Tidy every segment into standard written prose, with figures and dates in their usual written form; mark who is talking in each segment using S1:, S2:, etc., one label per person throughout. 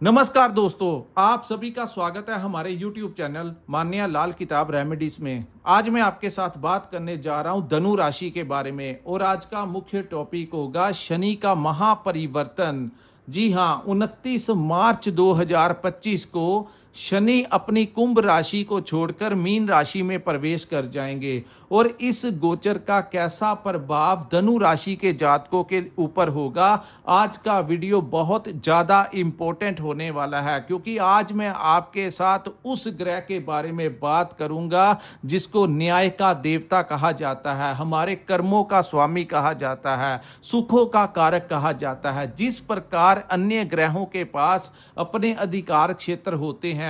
S1: नमस्कार दोस्तों, आप सभी का स्वागत है हमारे YouTube चैनल मान्या लाल किताब रेमेडीज में। आज मैं आपके साथ बात करने जा रहा हूं धनु राशि के बारे में और आज का मुख्य टॉपिक होगा शनि का महापरिवर्तन। जी हां, 29 मार्च 2025 को शनि अपनी कुंभ राशि को छोड़कर मीन राशि में प्रवेश कर जाएंगे और इस गोचर का कैसा प्रभाव धनु राशि के जातकों के ऊपर होगा। आज का वीडियो बहुत ज़्यादा इम्पोर्टेंट होने वाला है क्योंकि आज मैं आपके साथ उस ग्रह के बारे में बात करूंगा जिसको न्याय का देवता कहा जाता है, हमारे कर्मों का स्वामी कहा जाता है, सुखों का कारक कहा जाता है। जिस प्रकार अन्य ग्रहों के पास अपने अधिकार क्षेत्र होते हैं,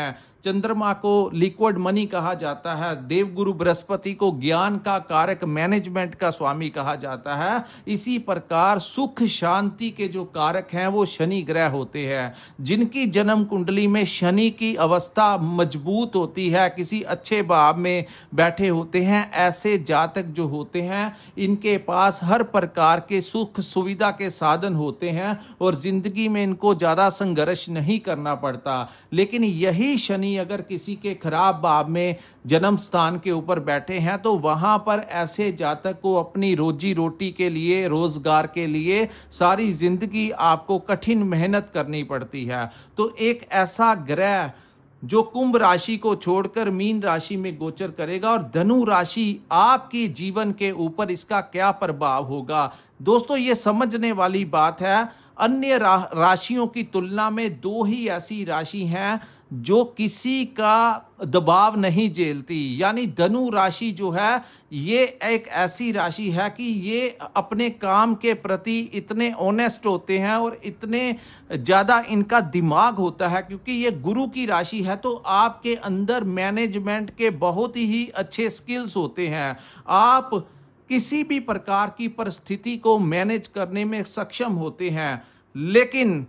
S1: चंद्रमा को लिक्विड मनी कहा जाता है, देवगुरु बृहस्पति को ज्ञान का कारक मैनेजमेंट का स्वामी कहा जाता है, इसी प्रकार सुख शांति के जो कारक हैं वो शनि ग्रह होते हैं। जिनकी जन्म कुंडली में शनि की अवस्था मजबूत होती है, किसी अच्छे भाव में बैठे होते हैं, ऐसे जातक जो होते हैं इनके पास हर प्रकार के सुख सुविधा के साधन होते हैं और जिंदगी में इनको ज्यादा संघर्ष नहीं करना पड़ता। लेकिन यही शनि अगर किसी के खराब भाव में जन्म स्थान के ऊपर बैठे हैं तो वहां पर ऐसे जातक को अपनी रोजी रोटी के लिए, रोजगार के लिए सारी जिंदगी आपको कठिन मेहनत करनी पड़ती है। तो एक ऐसा ग्रह जो कुंभ राशि को छोड़कर मीन राशि में गोचर करेगा और धनु राशि आपके जीवन के ऊपर इसका क्या प्रभाव होगा, दोस्तों ये समझने वाली बात है। अन्य राशियों की तुलना में दो ही ऐसी राशि हैं जो किसी का दबाव नहीं झेलती। यानी धनु राशि जो है ये एक ऐसी राशि है कि ये अपने काम के प्रति इतने ऑनेस्ट होते हैं और इतने ज़्यादा इनका दिमाग होता है क्योंकि ये गुरु की राशि है। तो आपके अंदर मैनेजमेंट के बहुत ही अच्छे स्किल्स होते हैं। आप किसी भी प्रकार की परिस्थिति को मैनेज करने में सक्षम होते हैं। लेकिन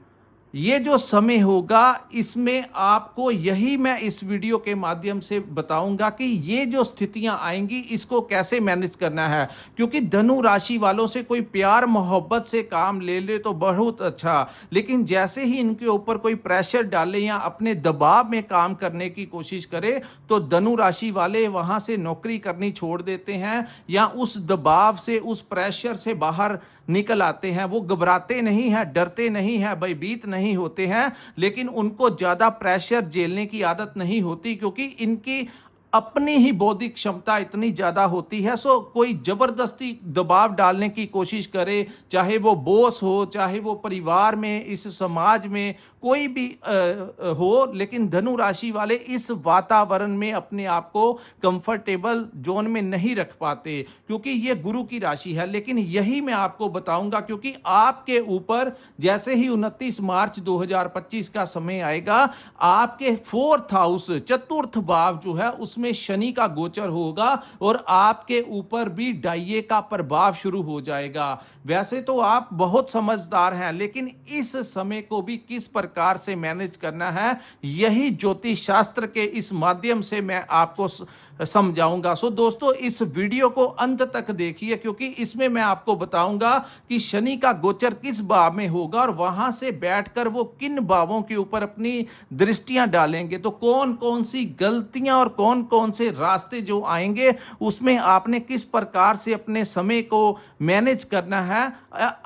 S1: ये जो समय होगा इसमें आपको यही मैं इस वीडियो के माध्यम से बताऊंगा कि ये जो स्थितियां आएंगी इसको कैसे मैनेज करना है। क्योंकि धनु राशि वालों से कोई प्यार मोहब्बत से काम ले ले तो बहुत अच्छा, लेकिन जैसे ही इनके ऊपर कोई प्रेशर डाले या अपने दबाव में काम करने की कोशिश करे तो धनु राशि वाले वहां से नौकरी करनी छोड़ देते हैं या उस दबाव से, उस प्रेशर से बाहर निकल आते हैं। वो घबराते नहीं हैं, डरते नहीं हैं, भयभीत नहीं होते हैं, लेकिन उनको ज्यादा प्रेशर झेलने की आदत नहीं होती क्योंकि इनकी अपनी ही बौद्धिक क्षमता इतनी ज्यादा होती है। सो कोई जबरदस्ती दबाव डालने की कोशिश करे, चाहे वो बॉस हो, चाहे वो परिवार में, इस समाज में कोई भी हो, लेकिन धनु राशि वाले इस वातावरण में अपने आप को कंफर्टेबल जोन में नहीं रख पाते क्योंकि ये गुरु की राशि है। लेकिन यही मैं आपको बताऊंगा क्योंकि आपके ऊपर जैसे ही 29 मार्च 2025 का समय आएगा, आपके फोर्थ हाउस, चतुर्थ भाव जो है उसमें शनि का गोचर होगा और आपके ऊपर भी डाइये का प्रभाव शुरू हो जाएगा। वैसे तो आप बहुत समझदार हैं, लेकिन इस समय को भी किस प्रकार से मैनेज करना है यही ज्योतिष शास्त्र के इस माध्यम से मैं आपको समझाऊंगा। सो दोस्तों इस वीडियो को अंत तक देखिए क्योंकि इसमें मैं आपको बताऊंगा कि शनि का गोचर किस भाव में होगा और वहां से बैठकर वो किन भावों के ऊपर अपनी दृष्टियां डालेंगे, तो कौन कौन सी गलतियां और कौन कौन से रास्ते जो आएंगे उसमें आपने किस प्रकार से अपने समय को मैनेज करना है।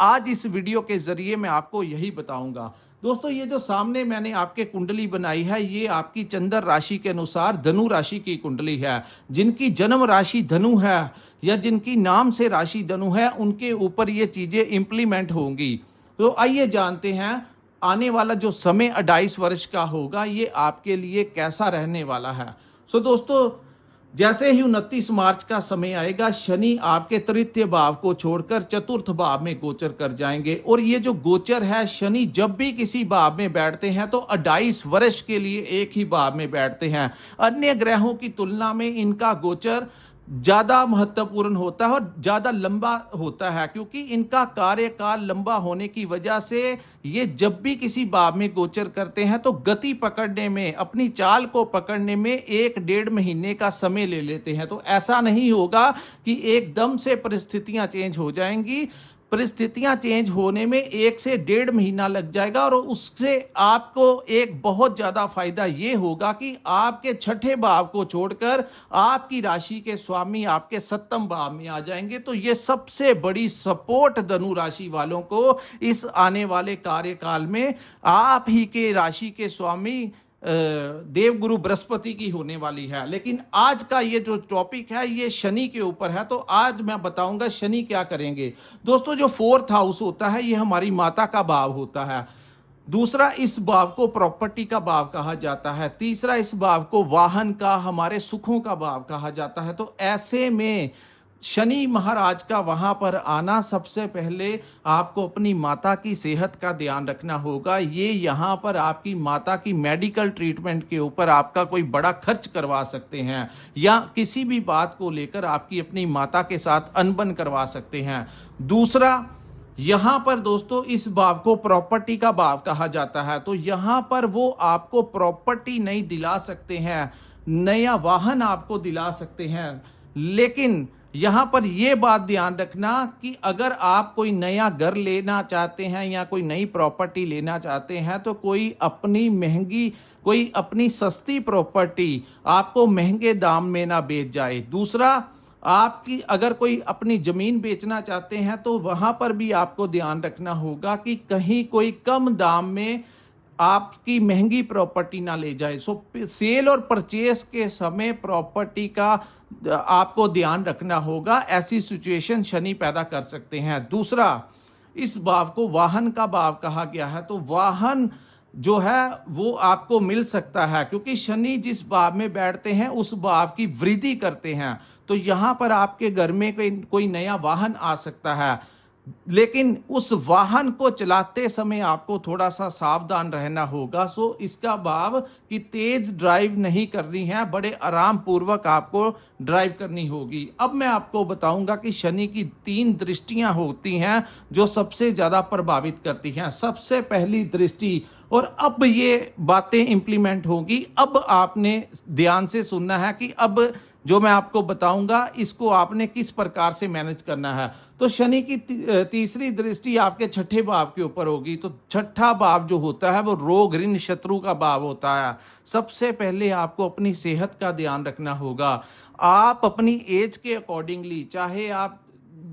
S1: आज इस वीडियो के जरिए मैं आपको यही बताऊंगा। दोस्तों ये जो सामने मैंने आपके कुंडली बनाई है ये आपकी चंद्र राशि के अनुसार धनु राशि की कुंडली है। जिनकी जन्म राशि धनु है या जिनकी नाम से राशि धनु है उनके ऊपर ये चीजें इंप्लीमेंट होंगी। तो आइए जानते हैं आने वाला जो समय 28 वर्ष का होगा ये आपके लिए कैसा रहने वाला है। सो दोस्तों जैसे ही 29 मार्च का समय आएगा शनि आपके तृतीय भाव को छोड़कर चतुर्थ भाव में गोचर कर जाएंगे और ये जो गोचर है, शनि जब भी किसी भाव में बैठते हैं तो 28 वर्ष के लिए एक ही भाव में बैठते हैं। अन्य ग्रहों की तुलना में इनका गोचर ज्यादा महत्वपूर्ण होता है और ज्यादा लंबा होता है क्योंकि इनका कार्यकाल लंबा होने की वजह से ये जब भी किसी भाव में गोचर करते हैं तो गति पकड़ने में, अपनी चाल को पकड़ने में 1-1.5 महीने का समय ले लेते हैं। तो ऐसा नहीं होगा कि एकदम से परिस्थितियां चेंज हो जाएंगी। परिस्थितियां चेंज होने में 1 से 1.5 महीना लग जाएगा और उससे आपको एक बहुत ज्यादा फायदा ये होगा कि आपके छठे भाव को छोड़कर आपकी राशि के स्वामी आपके सप्तम भाव में आ जाएंगे। तो ये सबसे बड़ी सपोर्ट धनु राशि वालों को इस आने वाले कार्यकाल में आप ही के राशि के स्वामी देवगुरु बृहस्पति की होने वाली है। लेकिन आज का ये जो टॉपिक है ये शनि के ऊपर है, तो आज मैं बताऊंगा शनि क्या करेंगे। दोस्तों, जो 4th हाउस होता है ये हमारी माता का भाव होता है। दूसरा, इस भाव को प्रॉपर्टी का भाव कहा जाता है। तीसरा, इस भाव को वाहन का, हमारे सुखों का भाव कहा जाता है। तो ऐसे में शनि महाराज का वहां पर आना, सबसे पहले आपको अपनी माता की सेहत का ध्यान रखना होगा। ये यहाँ पर आपकी माता की मेडिकल ट्रीटमेंट के ऊपर आपका कोई बड़ा खर्च करवा सकते हैं या किसी भी बात को लेकर आपकी अपनी माता के साथ अनबन करवा सकते हैं। दूसरा, यहां पर दोस्तों इस भाव को प्रॉपर्टी का भाव कहा जाता है। तो यहां पर वो आपको प्रॉपर्टी नहीं दिला सकते हैं, नया वाहन आपको दिला सकते हैं, लेकिन यहां पर यह बात ध्यान रखना कि अगर आप कोई नया घर लेना चाहते हैं या कोई नई प्रॉपर्टी लेना चाहते हैं तो कोई अपनी सस्ती प्रॉपर्टी आपको महंगे दाम में ना बेच जाए। दूसरा, आपकी अगर कोई अपनी जमीन बेचना चाहते हैं तो वहां पर भी आपको ध्यान रखना होगा कि कहीं कोई कम दाम में आपकी महंगी प्रॉपर्टी ना ले जाए। सो सेल और परचेस के समय प्रॉपर्टी का आपको ध्यान रखना होगा। ऐसी सिचुएशन शनि पैदा कर सकते हैं। दूसरा, इस भाव को वाहन का भाव कहा गया है। तो वाहन जो है वो आपको मिल सकता है, क्योंकि शनि जिस भाव में बैठते हैं उस भाव की वृद्धि करते हैं। तो यहां पर आपके घर में कोई नया वाहन आ सकता है, लेकिन उस वाहन को चलाते समय आपको थोड़ा सा सावधान रहना होगा। सो इसका भाव कि तेज ड्राइव नहीं करनी है, बड़े आराम पूर्वक आपको ड्राइव करनी होगी। अब मैं आपको बताऊंगा कि शनि की 3 दृष्टियां होती हैं जो सबसे ज्यादा प्रभावित करती हैं। सबसे पहली दृष्टि, और अब ये बातें इंप्लीमेंट होगी, अब आपने ध्यान से सुनना है कि अब जो मैं आपको बताऊंगा इसको आपने किस प्रकार से मैनेज करना है। तो शनि की तीसरी दृष्टि आपके छठे भाव के ऊपर होगी। तो छठा भाव जो होता है वो रोग, ऋण, शत्रु का भाव होता है। सबसे पहले आपको अपनी सेहत का ध्यान रखना होगा। आप अपनी एज के अकॉर्डिंगली, चाहे आप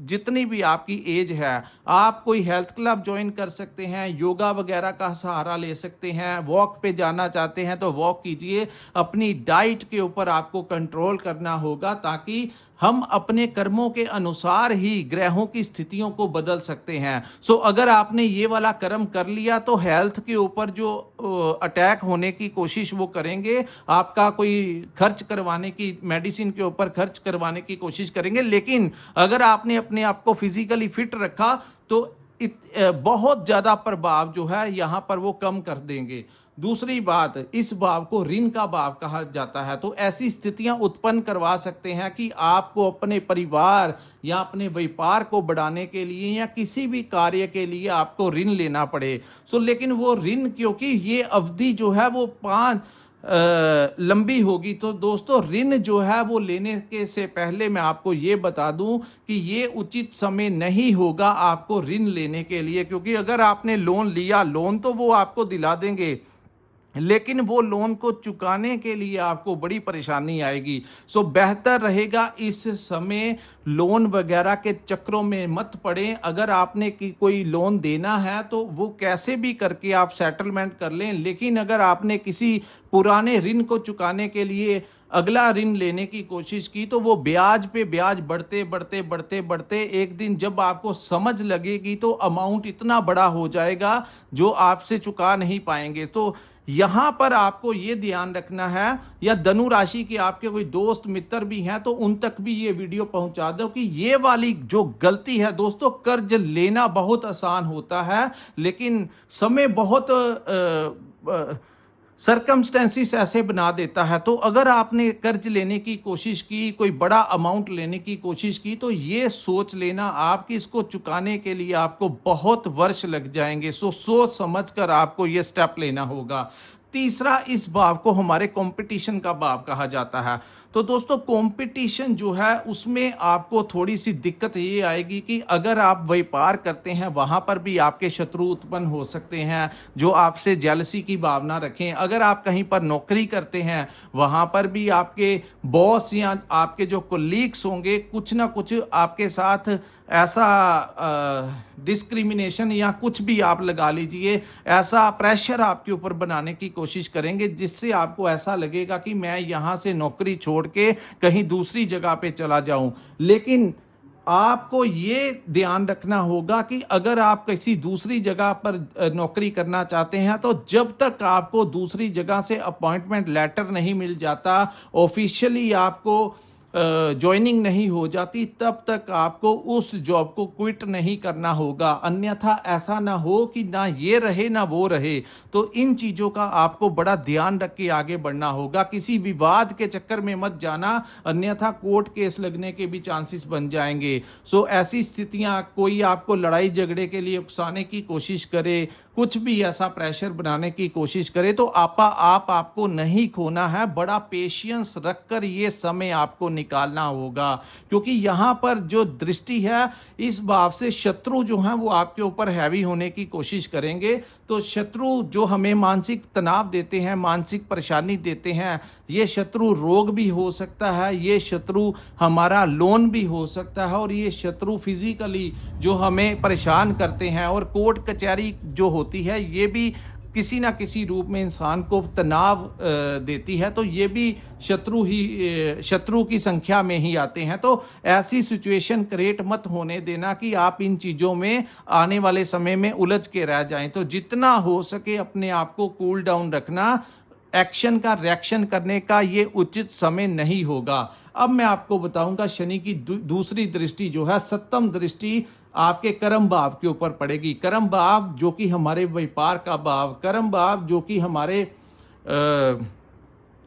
S1: जितनी भी आपकी एज है, आप कोई हेल्थ क्लब ज्वाइन कर सकते हैं, योगा वगैरह का सहारा ले सकते हैं, वॉक पे जाना चाहते हैं तो वॉक कीजिए। अपनी डाइट के ऊपर आपको कंट्रोल करना होगा ताकि हम अपने कर्मों के अनुसार ही ग्रहों की स्थितियों को बदल सकते हैं। सो अगर आपने ये वाला कर्म कर लिया तो हेल्थ के ऊपर जो अटैक होने की कोशिश वो करेंगे, आपका कोई खर्च करवाने की, मेडिसिन के ऊपर खर्च करवाने की कोशिश करेंगे। लेकिन अगर आपने अपने आप को फिजिकली फिट रखा तो बहुत ज्यादा प्रभाव जो है यहां पर वो कम कर देंगे। दूसरी बात, इस भाव को ऋण का भाव कहा जाता है। तो ऐसी स्थितियां उत्पन्न करवा सकते हैं कि आपको अपने परिवार या अपने व्यापार को बढ़ाने के लिए या किसी भी कार्य के लिए आपको ऋण लेना पड़े। लेकिन वो ऋण, क्योंकि ये अवधि जो है वो 5 लंबी होगी, तो दोस्तों ऋण जो है वो लेने के से पहले मैं आपको ये बता दूं कि ये उचित समय नहीं होगा आपको ऋण लेने के लिए। क्योंकि अगर आपने लोन लिया, लोन तो वो आपको दिला देंगे, लेकिन वो लोन को चुकाने के लिए आपको बड़ी परेशानी आएगी। बेहतर रहेगा इस समय लोन वगैरह के चक्रों में मत पड़े। अगर आपने कोई लोन देना है तो वो कैसे भी करके आप सेटलमेंट कर लें, लेकिन अगर आपने किसी पुराने ऋण को चुकाने के लिए अगला ऋण लेने की कोशिश की तो वो ब्याज पे ब्याज बढ़ते बढ़ते बढ़ते बढ़ते एक दिन जब आपको समझ लगेगी तो अमाउंट इतना बड़ा हो जाएगा जो आपसे चुका नहीं पाएंगे। तो यहां पर आपको ये ध्यान रखना है, या धनु राशि के आपके कोई दोस्त मित्र भी हैं तो उन तक भी ये वीडियो पहुंचा दो कि ये वाली जो गलती है दोस्तों, कर्ज लेना बहुत आसान होता है लेकिन समय बहुत सरकमस्टेंसेस ऐसे बना देता है। तो अगर आपने कर्ज लेने की कोशिश की, कोई बड़ा अमाउंट लेने की कोशिश की, तो ये सोच लेना आपकी इसको चुकाने के लिए आपको बहुत वर्ष लग जाएंगे। सोच समझकर आपको ये स्टेप लेना होगा। तीसरा, इस भाव को हमारे कंपटीशन का भाव कहा जाता है। तो दोस्तों कंपटीशन जो है उसमें आपको थोड़ी सी दिक्कत ये आएगी कि अगर आप व्यापार करते हैं वहां पर भी आपके शत्रु उत्पन्न हो सकते हैं जो आपसे जेलसी की भावना रखें। अगर आप कहीं पर नौकरी करते हैं वहां पर भी आपके बॉस या आपके जो कोलीग्स होंगे कुछ ना कुछ आपके साथ ऐसा डिस्क्रिमिनेशन या कुछ भी आप लगा लीजिए, ऐसा प्रेशर आपके ऊपर बनाने की कोशिश करेंगे जिससे आपको ऐसा लगेगा कि मैं यहां से नौकरी छोड़ के कहीं दूसरी जगह पे चला जाऊं। लेकिन आपको ये ध्यान रखना होगा कि अगर आप किसी दूसरी जगह पर नौकरी करना चाहते हैं तो जब तक आपको दूसरी जगह से अपॉइंटमेंट लेटर नहीं मिल जाता, ऑफिशियली आपको ज्वाइनिंग नहीं हो जाती, तब तक आपको उस जॉब को क्विट नहीं करना होगा। अन्यथा ऐसा ना हो कि ना ये रहे ना वो रहे। तो इन चीज़ों का आपको बड़ा ध्यान रख के आगे बढ़ना होगा। किसी विवाद के चक्कर में मत जाना, अन्यथा कोर्ट केस लगने के भी चांसेस बन जाएंगे। सो ऐसी स्थितियां, कोई आपको लड़ाई झगड़े के लिए उकसाने की कोशिश करे, कुछ भी ऐसा प्रेशर बनाने की कोशिश करे, तो आपको नहीं खोना है। बड़ा पेशेंस रखकर ये समय आपको निकालना होगा, क्योंकि यहां पर जो दृष्टि है इस भाव से शत्रु जो हैं वो आपके ऊपर हैवी होने की कोशिश करेंगे। तो शत्रु जो हमें मानसिक तनाव देते हैं, मानसिक परेशानी देते हैं, ये शत्रु रोग भी हो सकता है, ये शत्रु हमारा लोन भी हो सकता है, और ये शत्रु फिजिकली जो हमें परेशान करते हैं, और कोर्ट कचहरी जो होती है ये भी किसी ना किसी रूप में इंसान को तनाव देती है। तो ये भी शत्रु की संख्या में ही आते हैं। तो ऐसी सिचुएशन क्रिएट मत होने देना कि आप इन चीज़ों में आने वाले समय में उलझ के रह जाएं। तो जितना हो सके अपने आप को कूल डाउन रखना। एक्शन का रिएक्शन करने का ये उचित समय नहीं होगा। अब मैं आपको बताऊंगा शनि की दूसरी दृष्टि जो है, सप्तम दृष्टि आपके कर्म भाव के ऊपर पड़ेगी। कर्म भाव जो कि हमारे व्यापार का भाव, कर्म भाव जो कि हमारे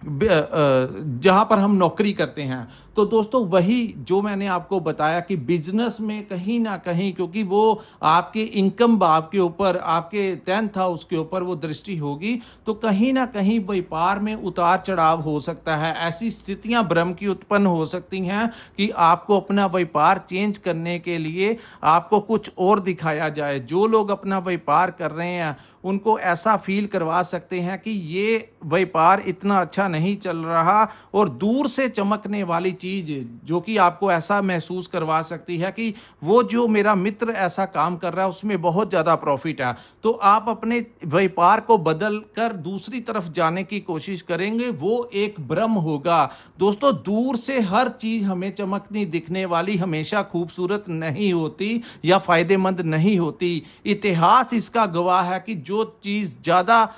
S1: जहां पर हम नौकरी करते हैं। तो दोस्तों वही जो मैंने आपको बताया कि बिजनेस में कहीं ना कहीं, क्योंकि वो आपके इनकम भाव के ऊपर, आपके 10th हाउस के ऊपर वो दृष्टि होगी, तो कहीं ना कहीं व्यापार में उतार चढ़ाव हो सकता है। ऐसी स्थितियां भ्रम की उत्पन्न हो सकती हैं कि आपको अपना व्यापार चेंज करने के लिए आपको कुछ और दिखाया जाए। जो लोग अपना व्यापार कर रहे हैं उनको ऐसा फील करवा सकते हैं कि ये व्यापार इतना अच्छा नहीं चल रहा, और दूर से चमकने वाली चीज जो कि आपको ऐसा महसूस करवा सकती है कि वो जो मेरा मित्र ऐसा काम कर रहा है उसमें बहुत ज्यादा प्रॉफिट है। तो आप अपने व्यापार को बदल कर दूसरी तरफ जाने की कोशिश करेंगे, वो एक भ्रम होगा। दोस्तों दूर से हर चीज हमें चमकनी दिखने वाली हमेशा खूबसूरत नहीं होती या फायदेमंद नहीं होती। इतिहास इसका गवाह है कि जो चीज ज्यादा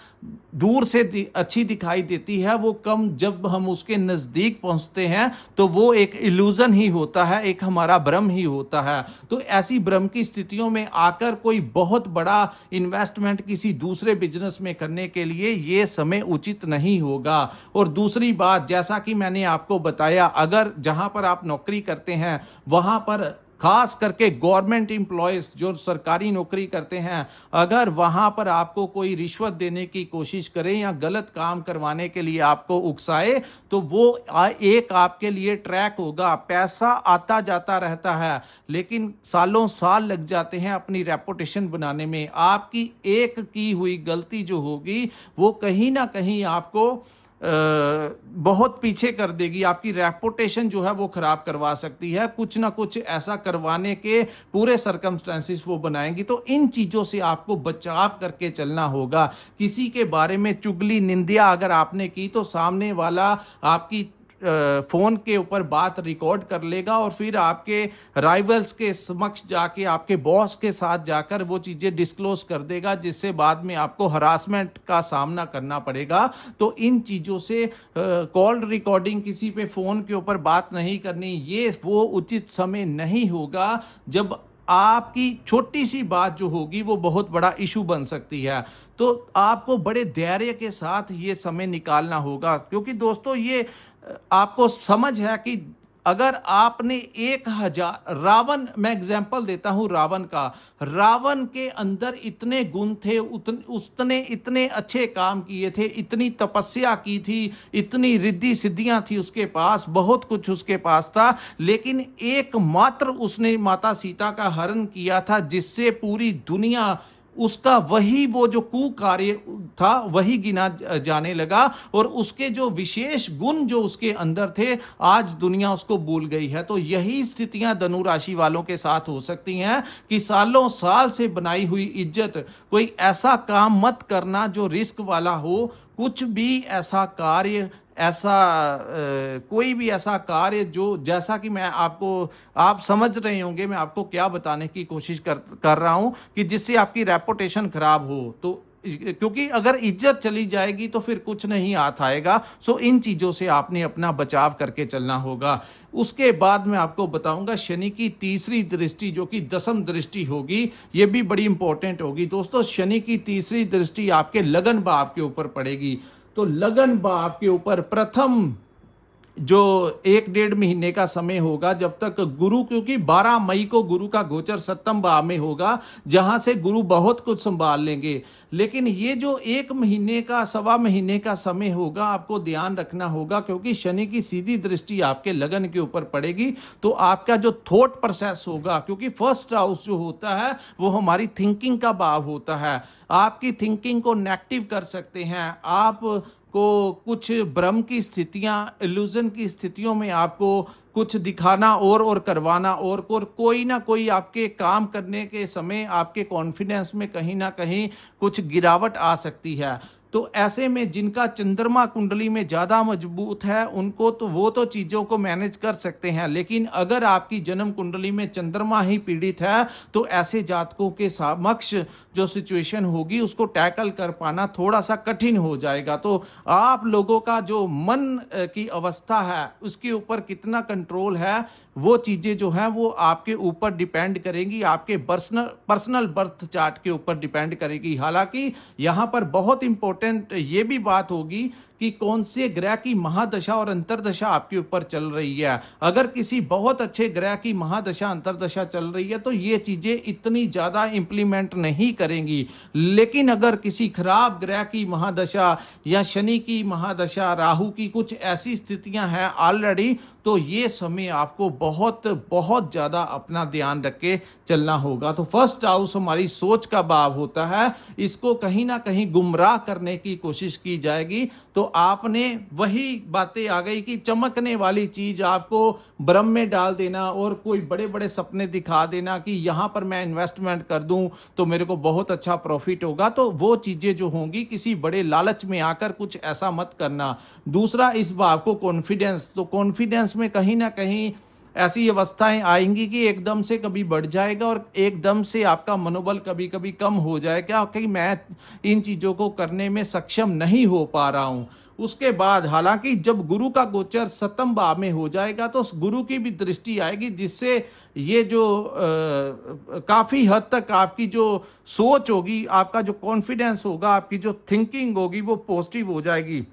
S1: दूर से अच्छी दिखाई देती है वो कम जब हम उसके नजदीक पहुंचते हैं तो वो एक इल्यूजन ही होता है, एक हमारा भ्रम ही होता है। तो ऐसी भ्रम की स्थितियों में आकर कोई बहुत बड़ा इन्वेस्टमेंट किसी दूसरे बिजनेस में करने के लिए ये समय उचित नहीं होगा। और दूसरी बात, जैसा कि मैंने आपको बताया, अगर जहां पर आप नौकरी करते हैं वहां पर खास करके गवर्नमेंट एम्प्लॉयज जो सरकारी नौकरी करते हैं, अगर वहां पर आपको कोई रिश्वत देने की कोशिश करे या गलत काम करवाने के लिए आपको उकसाए, तो वो एक आपके लिए ट्रैक होगा। पैसा आता जाता रहता है लेकिन सालों साल लग जाते हैं अपनी रेपुटेशन बनाने में। आपकी एक की हुई गलती जो होगी वो कहीं ना कहीं आपको बहुत पीछे कर देगी, आपकी रेपुटेशन जो है वो खराब करवा सकती है। कुछ ना कुछ ऐसा करवाने के पूरे सर्कमस्टेंसेस वो बनाएंगी। तो इन चीजों से आपको बचाव करके चलना होगा। किसी के बारे में चुगली निंदिया अगर आपने की तो सामने वाला आपकी फोन के ऊपर बात रिकॉर्ड कर लेगा और फिर आपके राइवल्स के समक्ष जाके, आपके बॉस के साथ जाकर वो चीजें डिस्क्लोज कर देगा, जिससे बाद में आपको हरासमेंट का सामना करना पड़ेगा। तो इन चीजों से कॉल रिकॉर्डिंग, किसी पे फोन के ऊपर बात नहीं करनी, ये वो उचित समय नहीं होगा जब आपकी छोटी सी बात जो होगी वो बहुत बड़ा इशू बन सकती है। तो आपको बड़े धैर्य के साथ ये समय निकालना होगा, क्योंकि दोस्तों ये आपको समझ है कि अगर आपने 1000 रावण, मैं एग्जांपल देता हूं रावण का, रावण के अंदर इतने गुण थे, उसने इतने अच्छे काम किए थे, इतनी तपस्या की थी, इतनी रिद्धि सिद्धियां थी उसके पास, बहुत कुछ उसके पास था, लेकिन एकमात्र उसने माता सीता का हरण किया था, जिससे पूरी दुनिया उसका वही वो जो कुकार्य था वही गिना जाने लगा, और उसके जो विशेष गुण जो उसके अंदर थे आज दुनिया उसको भूल गई है। तो यही स्थितियां धनु राशि वालों के साथ हो सकती हैं कि सालों साल से बनाई हुई इज्जत, कोई ऐसा काम मत करना जो रिस्क वाला हो, कुछ भी ऐसा कार्य, ऐसा कोई भी ऐसा कार्य जो, जैसा कि मैं आपको, आप समझ रहे होंगे मैं आपको क्या बताने की कोशिश कर रहा हूं, कि जिससे आपकी रेपुटेशन खराब हो। तो क्योंकि अगर इज्जत चली जाएगी तो फिर कुछ नहीं हाथ आएगा। सो इन चीजों से आपने अपना बचाव करके चलना होगा। उसके बाद मैं आपको बताऊंगा शनि की तीसरी दृष्टि, जो कि दसम दृष्टि होगी, ये भी बड़ी इंपॉर्टेंट होगी दोस्तों। शनि की तीसरी दृष्टि आपके लगन भाव के ऊपर पड़ेगी। तो लगन भाव के ऊपर प्रथम जो 1-1.5 महीने का समय होगा, जब तक गुरु, क्योंकि 12 मई को गुरु का गोचर सप्तम भाव में होगा, जहां से गुरु बहुत कुछ संभाल लेंगे। लेकिन ये जो 1 महीने का, सवा महीने का समय होगा, आपको ध्यान रखना होगा, क्योंकि शनि की सीधी दृष्टि आपके लगन के ऊपर पड़ेगी। तो आपका जो थॉट प्रोसेस होगा, क्योंकि फर्स्ट हाउस जो होता है वो हमारी थिंकिंग का भाव होता है, आपकी थिंकिंग को नेगेटिव कर सकते हैं, आप को कुछ भ्रम की स्थितियां, इल्यूजन की स्थितियों में आपको कुछ दिखाना और करवाना, और कोई ना कोई आपके काम करने के समय आपके कॉन्फिडेंस में कहीं ना कहीं कुछ गिरावट आ सकती है। तो ऐसे में जिनका चंद्रमा कुंडली में ज्यादा मजबूत है उनको तो वो तो चीजों को मैनेज कर सकते हैं, लेकिन अगर आपकी जन्म कुंडली में चंद्रमा ही पीड़ित है तो ऐसे जातकों के समक्ष जो सिचुएशन होगी उसको टैकल कर पाना थोड़ा सा कठिन हो जाएगा। तो आप लोगों का जो मन की अवस्था है उसके ऊपर कितना कंट्रोल है, वो चीजें जो है वो आपके ऊपर डिपेंड करेंगी, आपके पर्सनल बर्थ चार्ट के ऊपर डिपेंड करेगी। हालांकि यहां पर बहुत इंपॉर्टेंट ये भी बात होगी कि कौन से ग्रह की महादशा और अंतरदशा आपके ऊपर चल रही है। अगर किसी बहुत अच्छे ग्रह की महादशा अंतरदशा चल रही है तो ये चीजें इतनी ज्यादा इंप्लीमेंट नहीं करेंगी, लेकिन अगर किसी खराब ग्रह की महादशा या शनि की महादशा, राहु की कुछ ऐसी स्थितियां हैं ऑलरेडी, तो ये समय आपको बहुत बहुत ज्यादा अपना ध्यान रख के चलना होगा। तो फर्स्ट हाउस हमारी सोच का भाव होता है, इसको कहीं ना कहीं गुमराह करने की कोशिश की जाएगी। तो आपने वही बातें आ गई कि चमकने वाली चीज आपको भ्रम में डाल देना और कोई बड़े बड़े सपने दिखा देना कि यहां पर मैं इन्वेस्टमेंट कर दूं तो मेरे को बहुत अच्छा प्रॉफिट होगा। तो वो चीजें जो होंगी, किसी बड़े लालच में आकर कुछ ऐसा मत करना। दूसरा, इस भाव को कॉन्फिडेंस, तो कॉन्फिडेंस में कहीं ना कहीं ऐसी अवस्थाएं आएंगी कि एकदम से कभी बढ़ जाएगा और एकदम से आपका मनोबल कभी कभी कम हो जाएगा कि मैं इन चीजों को करने में सक्षम नहीं हो पा रहा हूं। उसके बाद हालांकि जब गुरु का गोचर सप्तम भाव में हो जाएगा तो गुरु की भी दृष्टि आएगी, जिससे ये जो काफी हद तक आपकी जो सोच होगी, आपका जो कॉन्फिडेंस होगा, आपकी जो थिंकिंग होगी वो पॉजिटिव हो जाएगी।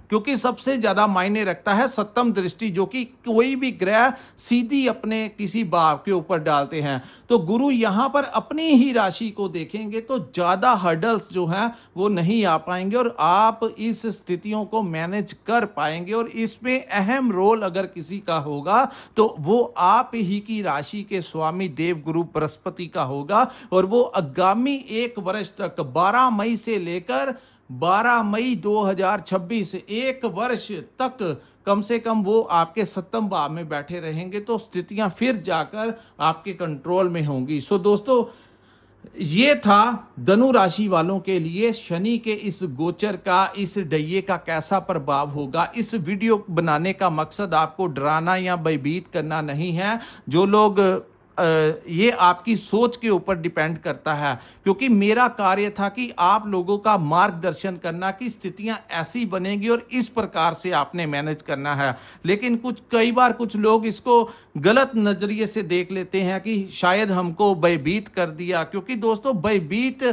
S1: क्योंकि सबसे ज्यादा मायने रखता है सप्तम दृष्टि, जो कि कोई भी ग्रह सीधी अपने किसी भाव के ऊपर डालते हैं। तो गुरु यहां पर अपनी ही राशि को देखेंगे तो ज्यादा हर्डल्स जो हैं वो नहीं आ पाएंगे और आप इस स्थितियों को मैनेज कर पाएंगे। और इसमें अहम रोल अगर किसी का होगा तो वो आप ही की राशि के स्वामी देव गुरु बृहस्पति का होगा, और वो आगामी 1 वर्ष तक 12 मई से लेकर 12 मई 2026, 1 वर्ष तक कम से कम वो आपके सप्तम भाव में बैठे रहेंगे। तो स्थितियां फिर जाकर आपके कंट्रोल में होंगी। सो दोस्तों, ये था धनु राशि वालों के लिए शनि के इस गोचर का, इस डैये का कैसा प्रभाव होगा। इस वीडियो बनाने का मकसद आपको डराना या भयभीत करना नहीं है। जो लोग ये आपकी सोच के ऊपर डिपेंड करता है, क्योंकि मेरा कार्य था कि आप लोगों का मार्गदर्शन करना कि स्थितियां ऐसी बनेगी और इस प्रकार से आपने मैनेज करना है। लेकिन कई बार कुछ लोग इसको गलत नजरिए से देख लेते हैं कि शायद हमको भयभीत कर दिया। क्योंकि दोस्तों, भयभीत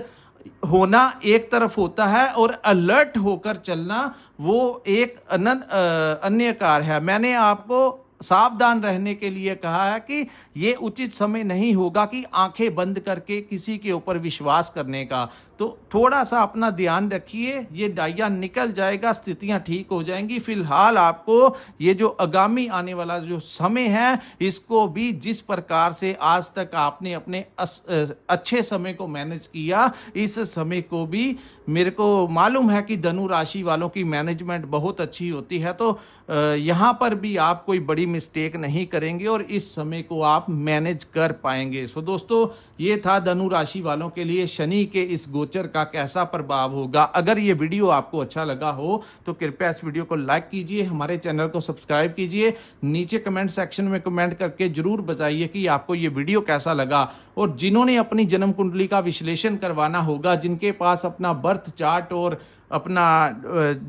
S1: होना एक तरफ होता है और अलर्ट होकर चलना वो एक अन्य कार्य है। मैंने आपको सावधान रहने के लिए कहा है कि ये उचित समय नहीं होगा कि आंखें बंद करके किसी के ऊपर विश्वास करने का। तो थोड़ा सा अपना ध्यान रखिए, ये डायरिया निकल जाएगा, स्थितियां ठीक हो जाएंगी। फिलहाल आपको ये जो आगामी आने वाला जो समय है, इसको भी जिस प्रकार से आज तक आपने अपने अच्छे समय को मैनेज किया, इस समय को भी मेरे को मालूम है कि धनु राशि वालों की मैनेजमेंट बहुत अच्छी होती है। तो यहाँ पर भी आप कोई बड़ी मिस्टेक नहीं करेंगे और इस समय को आप मैनेज कर पाएंगे। सो दोस्तों, ये था धनु राशि वालों के लिए शनि के इस गोचर का कैसा प्रभाव होगा। अगर ये वीडियो आपको अच्छा लगा हो तो कृपया इस वीडियो को लाइक कीजिए, हमारे चैनल को सब्सक्राइब कीजिए, नीचे कमेंट सेक्शन में कमेंट करके जरूर बताइए कि आपको ये वीडियो कैसा लगा। और जिन्होंने अपनी जन्म कुंडली का विश्लेषण करवाना होगा, जिनके पास अपना बर्थ चार्ट और अपना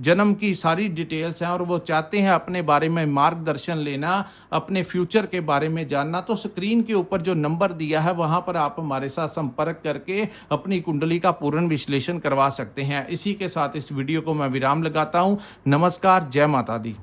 S1: जन्म की सारी डिटेल्स हैं और वो चाहते हैं अपने बारे में मार्गदर्शन लेना, अपने फ्यूचर के बारे में जानना, तो स्क्रीन के ऊपर जो नंबर दिया है वहां पर आप हमारे साथ संपर्क करके अपनी कुंडली का पूर्ण विश्लेषण करवा सकते हैं। इसी के साथ इस वीडियो को मैं विराम लगाता हूं। नमस्कार, जय माता दी।